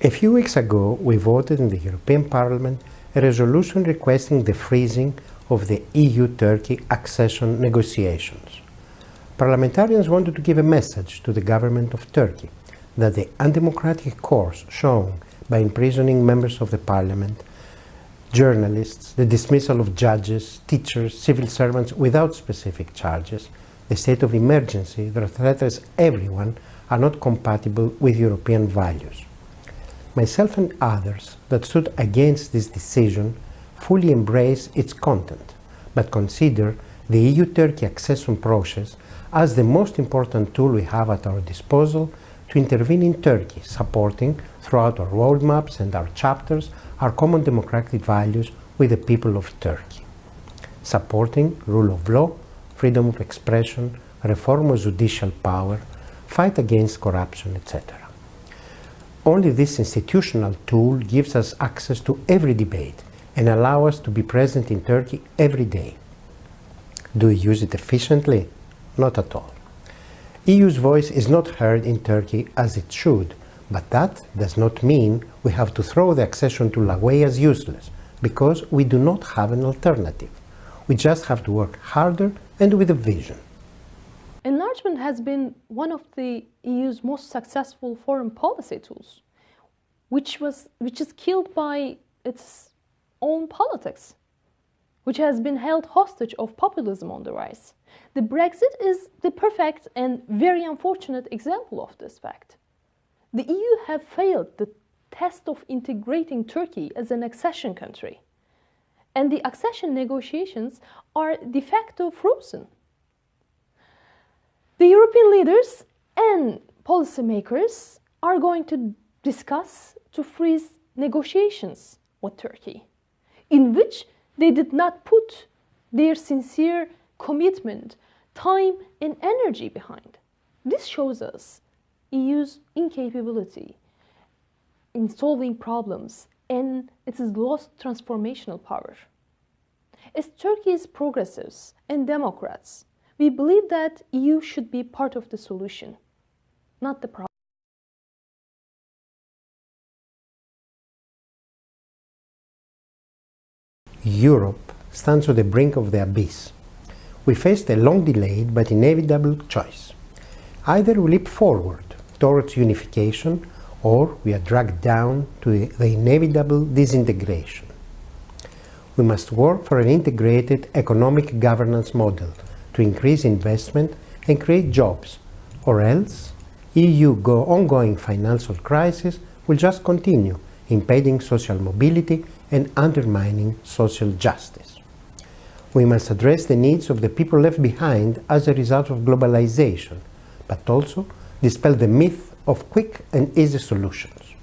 A few weeks ago, we voted in the European Parliament a resolution requesting the freezing of the EU-Turkey accession negotiations. Parliamentarians wanted to give a message to the government of Turkey that the undemocratic course shown by imprisoning members of the parliament, journalists, the dismissal of judges, teachers, civil servants without specific charges, the state of emergency that threatens everyone are not compatible with European values. Myself and others that stood against this decision fully embrace its content, but consider the EU-Turkey accession process as the most important tool we have at our disposal to intervene in Turkey, supporting, throughout our roadmaps and our chapters, our common democratic values with the people of Turkey. Supporting rule of law, freedom of expression, reform of judicial power, fight against corruption, etc. Only this institutional tool gives us access to every debate and allows us to be present in Turkey every day. Do we use it efficiently? Not at all. EU's voice is not heard in Turkey as it should, but that does not mean we have to throw the accession tool away as useless, because we do not have an alternative. We just have to work harder and with a vision. Enlargement has been one of the EU's most successful foreign policy tools, which is killed by its own politics, which has been held hostage of populism on the rise. The Brexit is the perfect and very unfortunate example of this fact. The EU have failed the test of integrating Turkey as an accession country, and the accession negotiations are de facto frozen. The European leaders and policymakers are going to discuss to freeze negotiations with Turkey, in which they did not put their sincere commitment, time and energy behind. This shows us EU's incapability in solving problems and its lost transformational power. As Turkey's progressives and Democrats, we believe that EU should be part of the solution, not the problem. Europe stands on the brink of the abyss. We faced a long delayed but inevitable choice. Either we leap forward towards unification, or we are dragged down to the inevitable disintegration. We must work for an integrated economic governance model to increase investment and create jobs, or else EU's ongoing financial crisis will just continue, impeding social mobility and undermining social justice. We must address the needs of the people left behind as a result of globalization, but also dispel the myth of quick and easy solutions.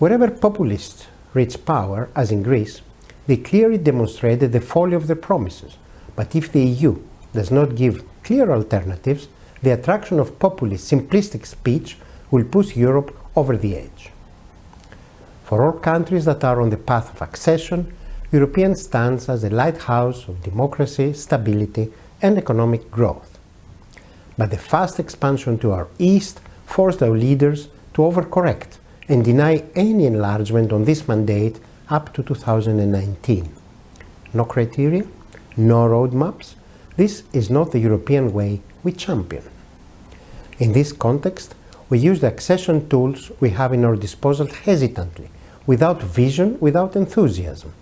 Wherever populists reach power, as in Greece, they clearly demonstrated the folly of their promises. But if the EU does not give clear alternatives, the attraction of populist, simplistic speech will push Europe over the edge. For all countries that are on the path of accession, European stands as a lighthouse of democracy, stability, and economic growth. But the fast expansion to our east forced our leaders to overcorrect and deny any enlargement on this mandate up to 2019. No criteria, no roadmaps. This is not the European way we champion. In this context, we use the accession tools we have in our disposal hesitantly, without vision, without enthusiasm.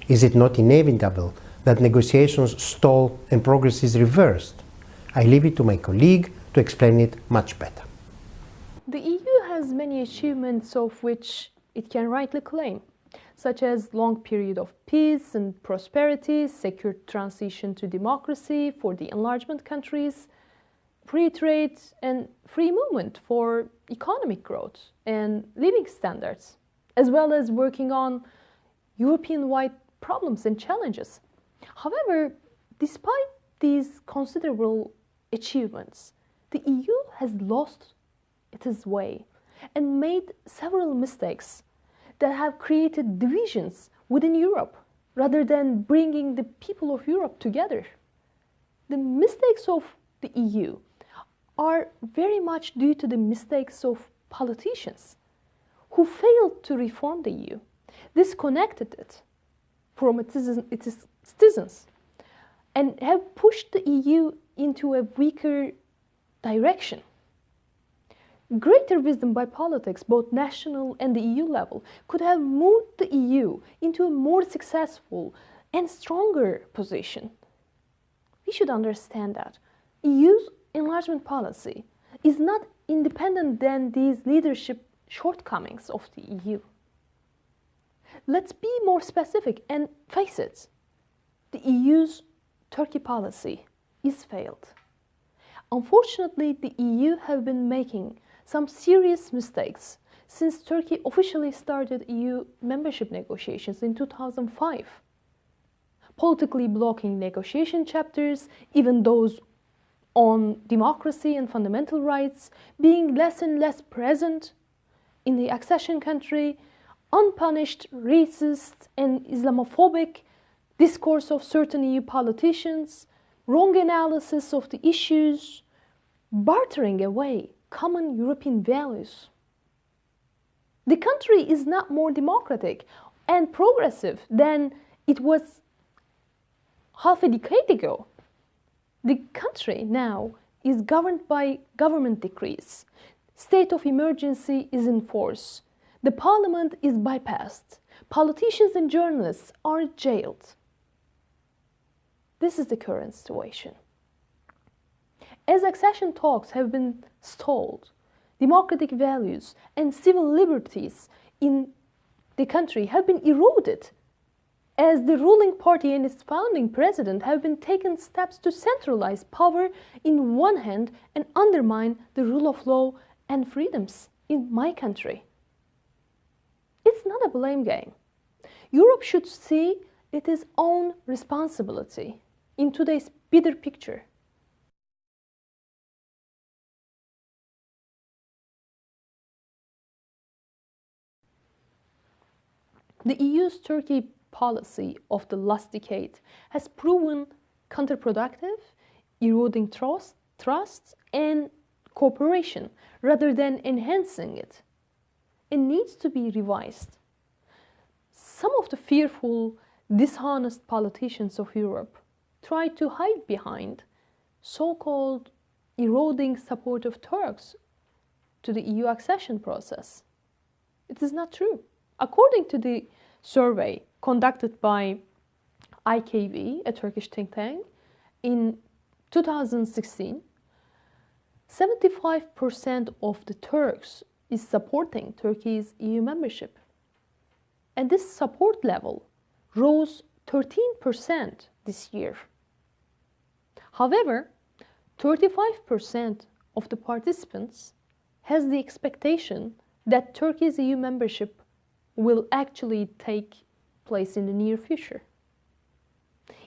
Is it not inevitable that negotiations stall and progress is reversed? I leave it to my colleague to explain it much better. The EU has many achievements of which it can rightly claim, such as long period of peace and prosperity, secure transition to democracy for the enlargement countries, free trade and free movement for economic growth and living standards, as well as working on European-wide problems and challenges. However, despite these considerable achievements, the EU has lost its way and made several mistakes that have created divisions within Europe rather than bringing the people of Europe together. The mistakes of the EU are very much due to the mistakes of politicians who failed to reform the EU, disconnected it from its citizens, and have pushed the EU into a weaker direction. Greater wisdom by politics, both national and the EU level, could have moved the EU into a more successful and stronger position. We should understand that EU's enlargement policy is not independent than these leadership shortcomings of the EU. Let's be more specific and face it. The EU's Turkey policy is failed. Unfortunately, the EU have been making some serious mistakes since Turkey officially started EU membership negotiations in 2005. Politically blocking negotiation chapters, even those on democracy and fundamental rights, being less and less present in the accession country, unpunished racist and Islamophobic discourse of certain EU politicians, wrong analysis of the issues, bartering away common European values. The country is not more democratic and progressive than it was half a decade ago. The country now is governed by government decrees. State of emergency is in force. The parliament is bypassed. Politicians and journalists are jailed. This is the current situation. As accession talks have been stalled, democratic values and civil liberties in the country have been eroded, as the ruling party and its founding president have been taking steps to centralize power in one hand and undermine the rule of law and freedoms in my country. It's not a blame game. Europe should see its own responsibility in today's bigger picture. The EU's Turkey policy of the last decade has proven counterproductive, eroding trust and cooperation rather than enhancing it. It needs to be revised. Some of the fearful, dishonest politicians of Europe try to hide behind so-called eroding support of Turks to the EU accession process. It is not true. According to the survey conducted by IKV, a Turkish think tank, in 2016, 75% of the Turks is supporting Turkey's EU membership. And this support level rose 13% this year. However, 35% of the participants has the expectation that Turkey's EU membership will actually take place in the near future.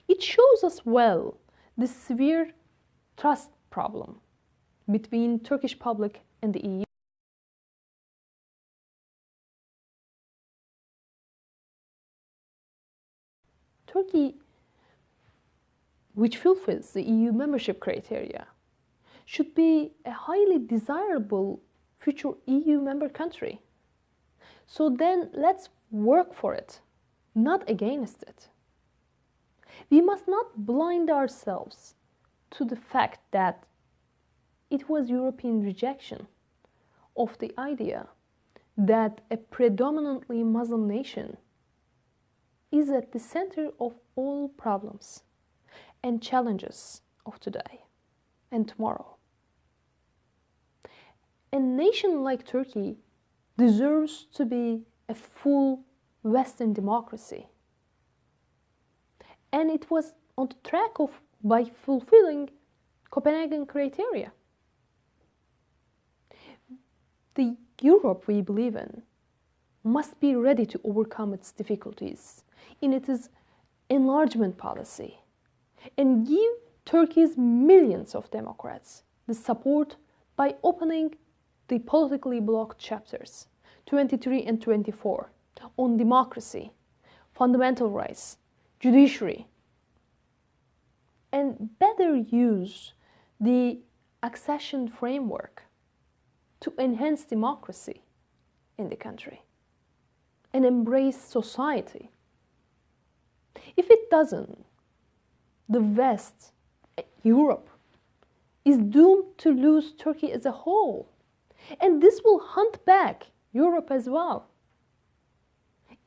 It shows us well the severe trust problem between Turkish public and the EU. Turkey, which fulfills the EU membership criteria, should be a highly desirable future EU member country. So then let's work for it, not against it. We must not blind ourselves to the fact that it was European rejection of the idea that a predominantly Muslim nation is at the center of all problems and challenges of today and tomorrow. A nation like Turkey deserves to be a full Western democracy. And it was on the track of by fulfilling Copenhagen criteria. The Europe we believe in must be ready to overcome its difficulties in its enlargement policy and give Turkey's millions of Democrats the support by opening the politically blocked chapters 23 and 24 on democracy, fundamental rights, judiciary, and better use the accession framework to enhance democracy in the country and embrace society. If it doesn't, the West, Europe, is doomed to lose Turkey as a whole. And this will hunt back Europe as well.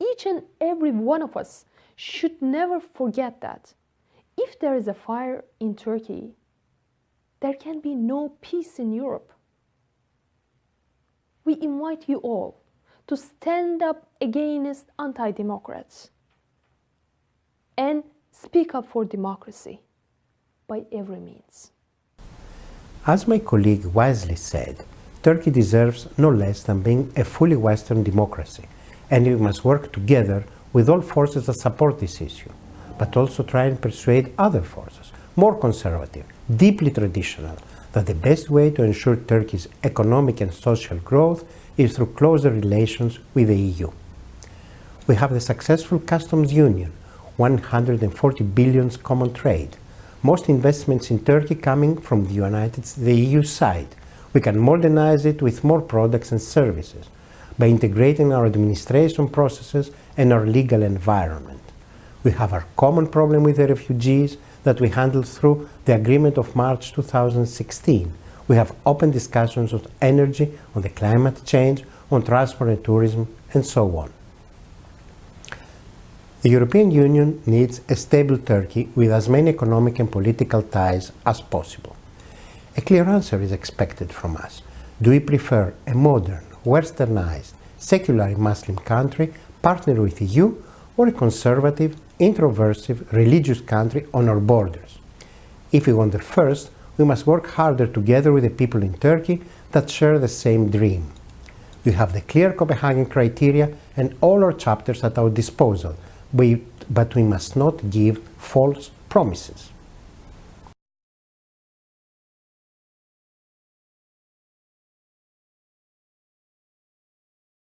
Each and every one of us should never forget that if there is a fire in Turkey, there can be no peace in Europe. We invite you all to stand up against anti-democrats and speak up for democracy by every means. As my colleague wisely said, Turkey deserves no less than being a fully Western democracy, and we must work together with all forces that support this issue, but also try and persuade other forces, more conservative, deeply traditional, that the best way to ensure Turkey's economic and social growth is through closer relations with the EU. We have the successful customs union, 140 billion common trade, most investments in Turkey coming from the EU side. We can modernize it with more products and services by integrating our administration processes and our legal environment. We have our common problem with the refugees that we handled through the agreement of March 2016. We have open discussions on energy, on the climate change, on transport and tourism, and so on. The European Union needs a stable Turkey with as many economic and political ties as possible. A clear answer is expected from us. Do we prefer a modern, westernized, secular Muslim country partner with the EU, or a conservative, introversive, religious country on our borders? If we want the first, we must work harder together with the people in Turkey that share the same dream. We have the clear Copenhagen criteria and all our chapters at our disposal, but we must not give false promises.